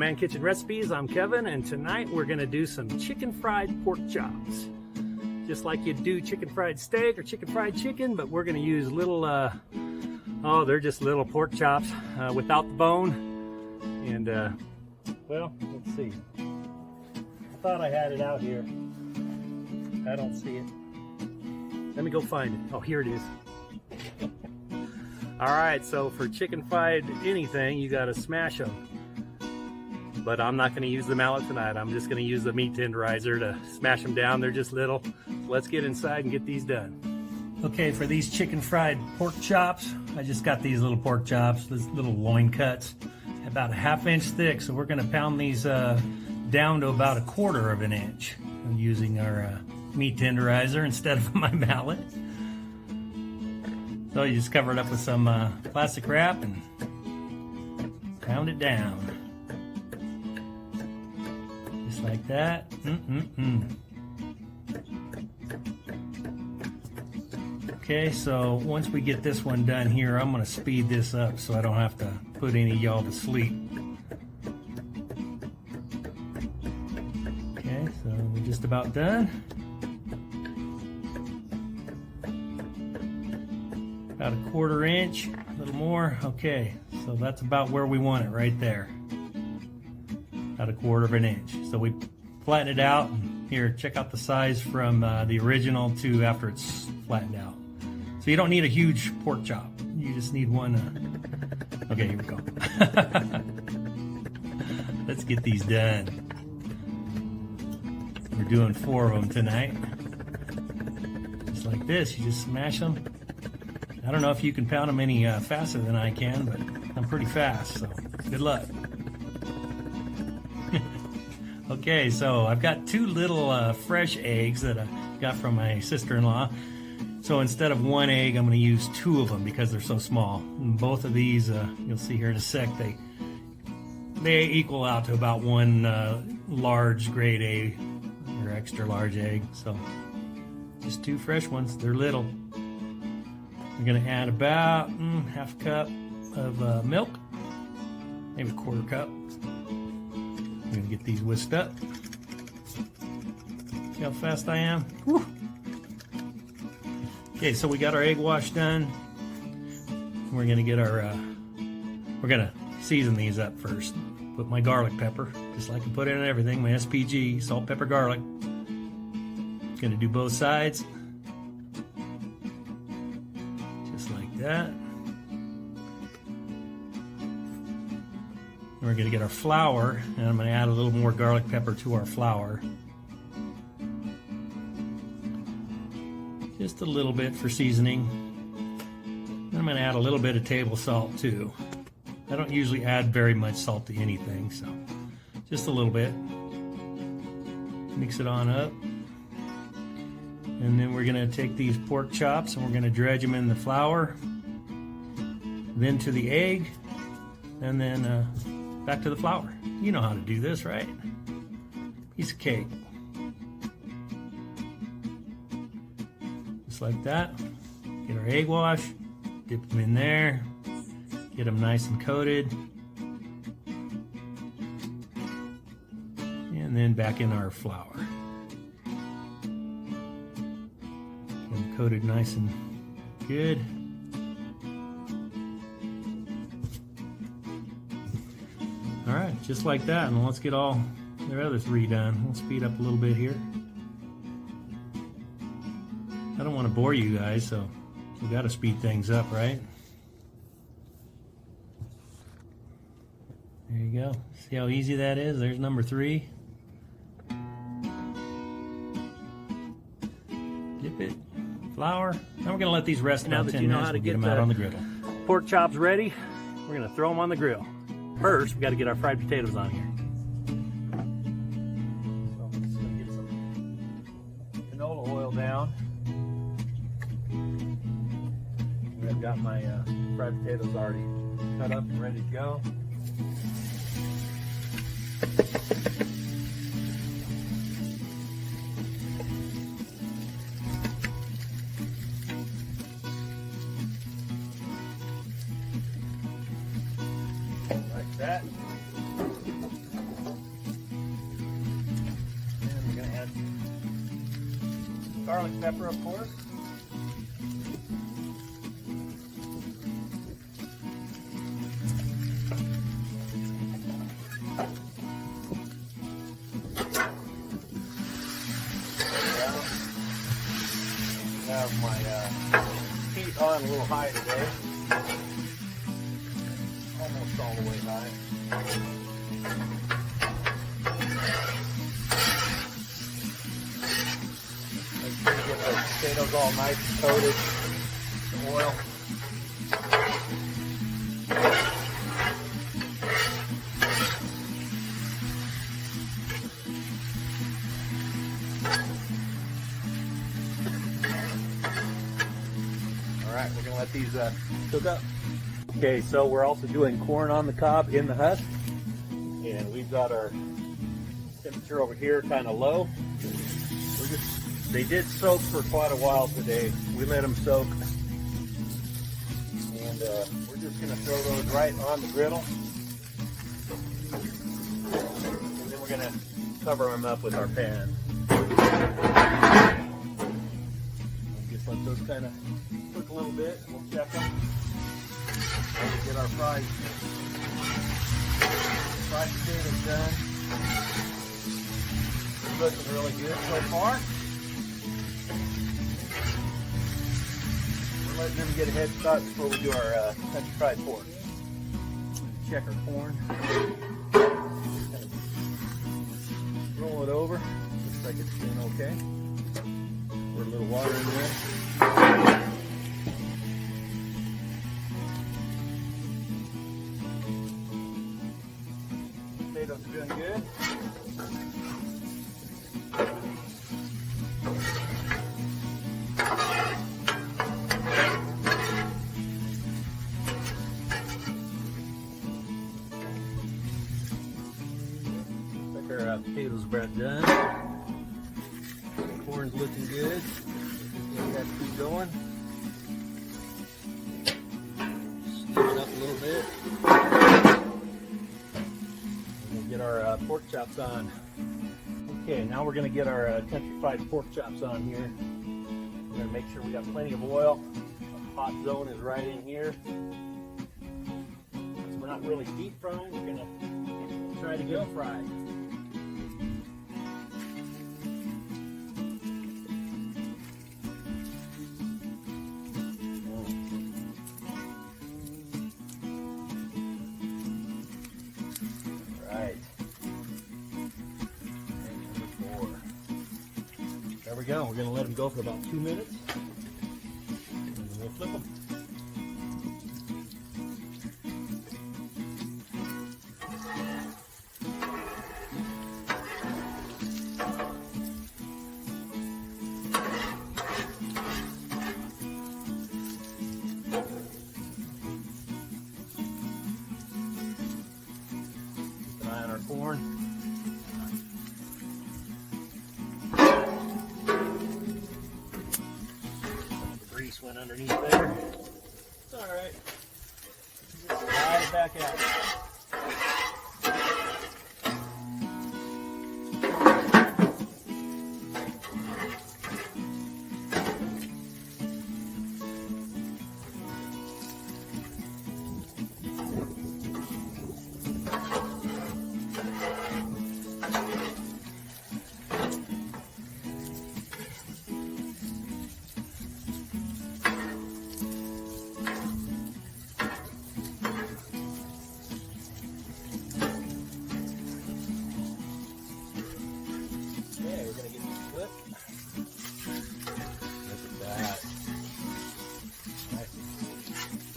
Man Kitchen Recipes. I'm Kevin, and tonight we're going to do some chicken fried pork chops. Just like you do chicken fried steak or chicken fried chicken, but we're going to use little, they're just little pork chops without the bone. And, well, let's see. I thought I had it out here. I don't see it. Let me go find it. Oh, here it is. All right, so for chicken fried anything, you got to smash them. But I'm not going to use the mallet tonight. I'm just going to use the meat tenderizer to smash them down. They're just little. Let's get inside and get these done. Okay, for these chicken fried pork chops, I just got these little pork chops, these little loin cuts, about a 1/2 inch thick. So we're going to pound these down to about 1/4 of an inch. I'm using our meat tenderizer instead of my mallet. So you just cover it up with some plastic wrap and pound it down. Just like that. Okay, so once we get this one done here, I'm going to speed this up so I don't have to put any of y'all to sleep. Okay, so we're just about done. About 1/4 inch, a little more. Okay, so that's about where we want it right there. About 1/4 of an inch. So we flatten it out. Here, check out the size from the original to after it's flattened out. So you don't need a huge pork chop. You just need one. Okay, here we go. Let's get these done. We're doing 4 of them tonight. Just like this, you just smash them. I don't know if you can pound them any faster than I can, but I'm pretty fast, so good luck. Okay, so I've got 2 little fresh eggs that I got from my sister-in-law. So instead of 1 egg, I'm going to use 2 of them because they're so small. And both of these, you'll see here in a sec, they equal out to about 1 large grade A or extra large egg. So just 2 fresh ones. They're little. I'm going to add about 1/2 cup of milk, maybe 1/4 cup. I'm going to get these whisked up. See how fast I am? Whew. Okay, so we got our egg wash done. We're going to get our, we're going to season these up first. Put my garlic pepper, just like I put in everything, my SPG, salt, pepper, garlic. Going to do both sides. Like that. We're going to get our flour, and I'm going to add a little more garlic pepper to our flour. Just a little bit for seasoning. And I'm going to add a little bit of table salt too. I don't usually add very much salt to anything, so just a little bit. Mix it on up. And then we're going to take these pork chops and we're going to dredge them in the flour, then to the egg, and then back to the flour. You know how to do this, right? Piece of cake. Just like that. Get our egg wash, dip them in there, get them nice and coated, and then back in our flour. Coated nice and good. All right, just like that, and let's get all the other 3 done. We'll speed up a little bit here. I don't want to bore you guys, so we got to speed things up, right? There you go. See how easy that is? There's number 3. Dip it. Flour. Now we're going to let these rest about 10 minutes. We'll get them out on the griddle. Pork chops ready. We're going to throw them on the grill. First, we got to get our fried potatoes on here. So I'm just going to get some canola oil down. I've got my fried potatoes already cut up and ready to go. that. garlic pepper, of course. Have my heat on a little high today. Almost all the way high. Make sure to get those potatoes all nice and coated in oil. Alright, we're going to let these cook up. Okay, so we're also doing corn on the cob in the husk. And we've got our temperature over here kind of low. They did soak for quite a while today. We let them soak. And we're just going to throw those right on the griddle. And then we're going to cover them up with our pan. Just let those kind of cook a little bit. We'll check them. And we'll get our fried potatoes done. It's looking really good so far. We're letting them get a head start before we do our country fried pork. Check our corn. Roll it over. Looks like it's doing okay. Put a little water in there. Potatoes are doing good. Our potatoes about done. Corn's looking good. We got to keep going. Stir it up a little bit. We'll get our pork chops on. Okay, now we're going to get our country fried pork chops on here. We're going to make sure we got plenty of oil. Our hot zone is right in here. So we're not really deep frying. We're going to try to get them fried. There we go. We're going to let them go for about 2 minutes. And then we'll flip them. Keep an eye on our corn. Went underneath there. It's alright. Just slide it back out.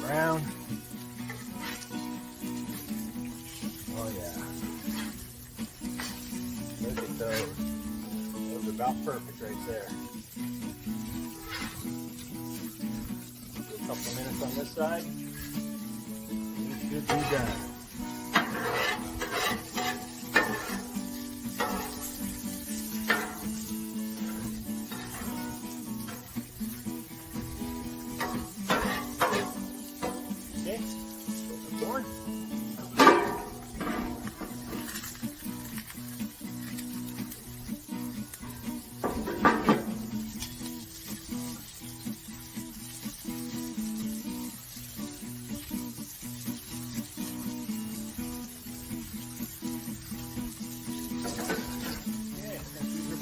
Brown. Oh yeah. Look at those. Those are about perfect right there. Do a couple minutes on this side. It should be done.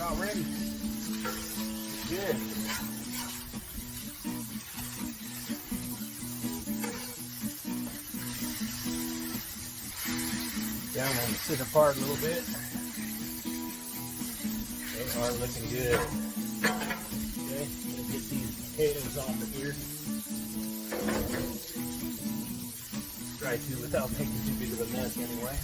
about ready. Good. Down on the center part a little bit. They are looking good. Okay, I'm gonna get these potatoes off of here. Try to without making too big of a mess anyway.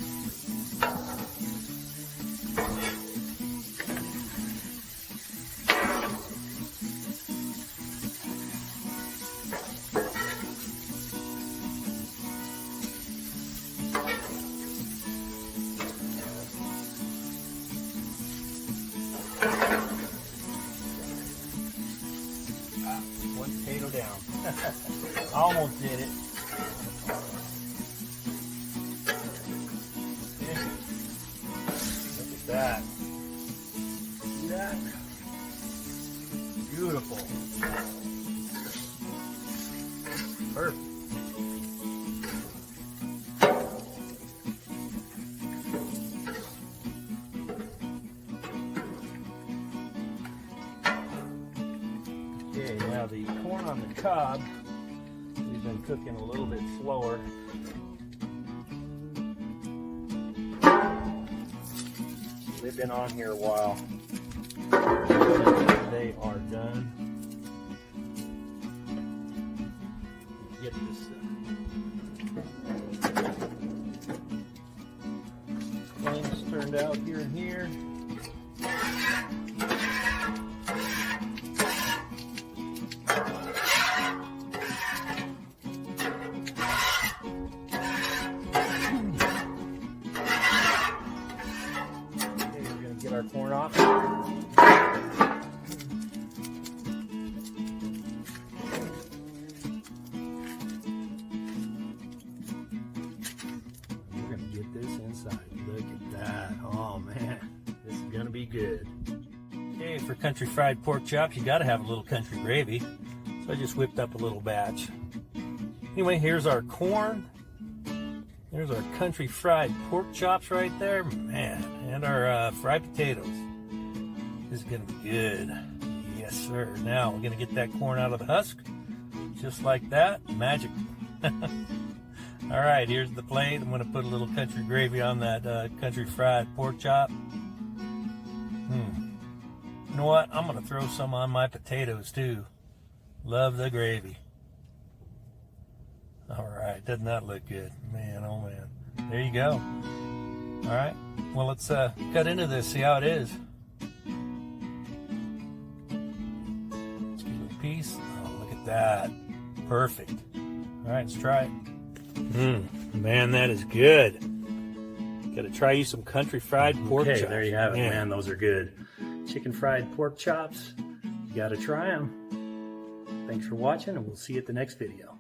One potato down. I almost did it. Okay. Look at that. See that? Beautiful. Perfect. Okay, now the corn on the cob, we've been cooking a little bit slower. They've been on here a while. They are done. Get this flames turned out here and here. Get our corn off. We're gonna get this inside. Look at that. Oh man, this is gonna be good. Okay, for country fried pork chops, you gotta have a little country gravy. So I just whipped up a little batch. Anyway, here's our corn. There's our country fried pork chops right there, man, and our fried potatoes. This is gonna be good. Yes, sir. Now we're gonna get that corn out of the husk, just like that. Magic. All right, here's the plate. I'm gonna put a little country gravy on that country fried pork chop. You know what? I'm gonna throw some on my potatoes too. Love the gravy. All right, doesn't that look good? Man, oh man. There you go. All right, well, let's cut into this, see how it is. Let's get a little piece. Oh, look at that. Perfect. All right, let's try it. Man, that is good. Gotta try you some country fried pork chops. There you have it, man, those are good. Chicken fried pork chops, you gotta try them. Thanks for watching, and we'll see you at the next video.